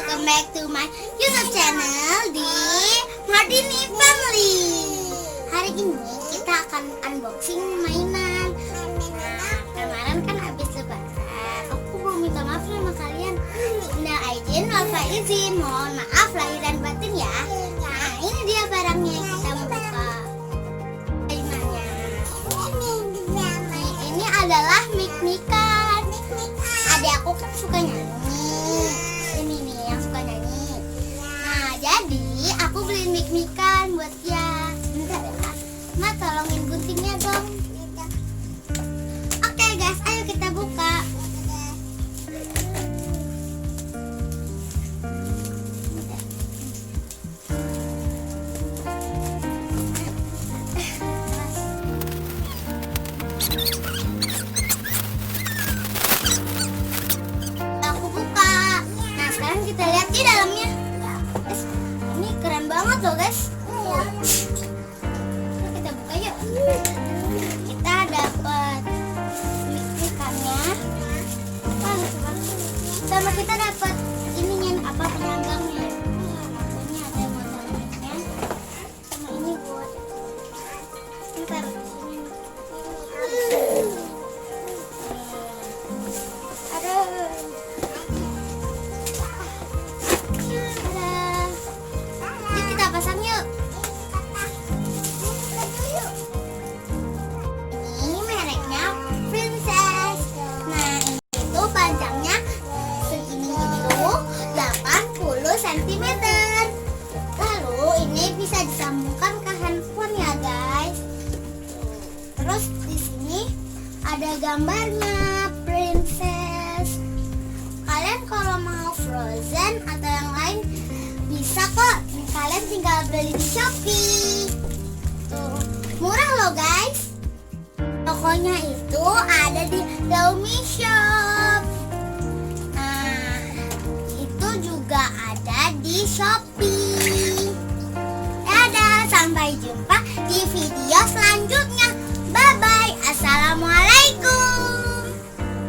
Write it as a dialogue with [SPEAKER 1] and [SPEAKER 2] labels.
[SPEAKER 1] welcome back to my YouTube channel di Mardini Family. Hari ini kita akan unboxing mainan. Nah, kemarin kan habis lebaran, aku mau minta maaf sama kalian. Nah, izin, wal izin, mohon maaf lahir dan batin ya. Nah, ini dia barangnya yang kita mau buka. Mainannya. Ini adalah mik-mikan. Adik aku kan suka nyanyi. Ini nih yang suka nyanyi. Nah, jadi aku beliin mik-mikan buat dia. Bentar ya, Ma tolongin guntingnya dong. Oke guys, ayo kita buka. Aku buka. Nah, sekarang kita lihat di dalamnya. Ini keren banget loh guys. Kita buka yuk. Kita dapat mik-mikannya. Sama kita dapat ininya apa penyanggangnya. Ini ada yang mau miknya. Sama ini buat. Bentar. Yuk kita pasang yuk. Ini mereknya Princess. Nah, ini itu panjangnya segini dulu, 80 cm. Lalu ini bisa disambungkan ke handphone ya guys. Terus di sini ada gambarnya Princess. Kalian kalau mau Frozen atau yang lain bisa kok. Kalian tinggal beli di Shopee. Tuh, murah loh guys. Tokonya itu ada di Xiaomi Shop. Nah, itu juga ada di Shopee. Dadah, sampai jumpa